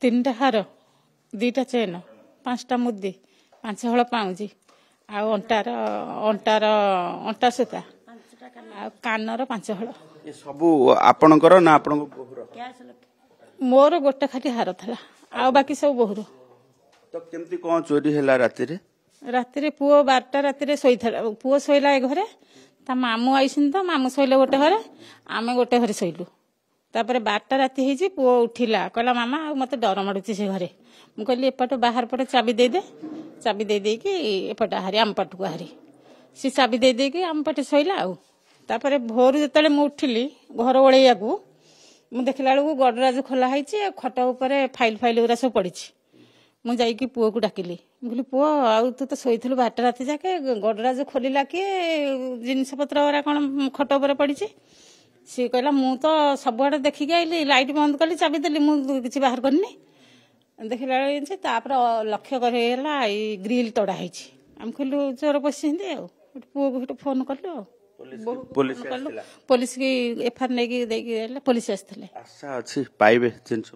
3टा हार 2टा चेन 5टा मुदी 5 हल पाउजी अंटा सूता कानर 5 हल सब आपणकर ना आपण मोर गोटे खाली हार था आ बाकी सब बोहर तो केमती कौन चोरी है राति राति पुओ 12टा राति पुओ शोला ए घरे ता मामू आईसन तो मामू शोले गोटे घरे आमे गोटे घरे शोलु तापर 12टा राति होइछि पुओ उठिला कहला मामा मते डर माडुछि से घरे मु कहली एपट बाहर पटे चाबी दे दे कि एपट हारी आम पटको हारी सी चाबी दे कि आम पटे शोला आ तापर भोर जतले मु उठिली घर ओळैया को मु देखला बेलू गडराज खोला होइछि खट ऊपर फाइल उरा सब पड़िछि मु जाइकी पुओ को डाकिली कहली पुओ आउ तू तो शोइथिलु 12टा राति जाके गडराज खोलिला कि जिनिस पत्र ओरा कोन खट ऊपर पड़िछि सी कहला मु तो सबआडे देखिक आइली लाइट बंद कली चाबी देली मु किछि बाहर करनी देखला बेलू तापर लक्ष्य करला ग्रिल तड़ा होइछि हम कहलु चोर पसिंदी आ पुओ को फोन करलु पुलिस की एफआईआर नहीं पुलिस आसते आशा अच्छी पाइबे जिनस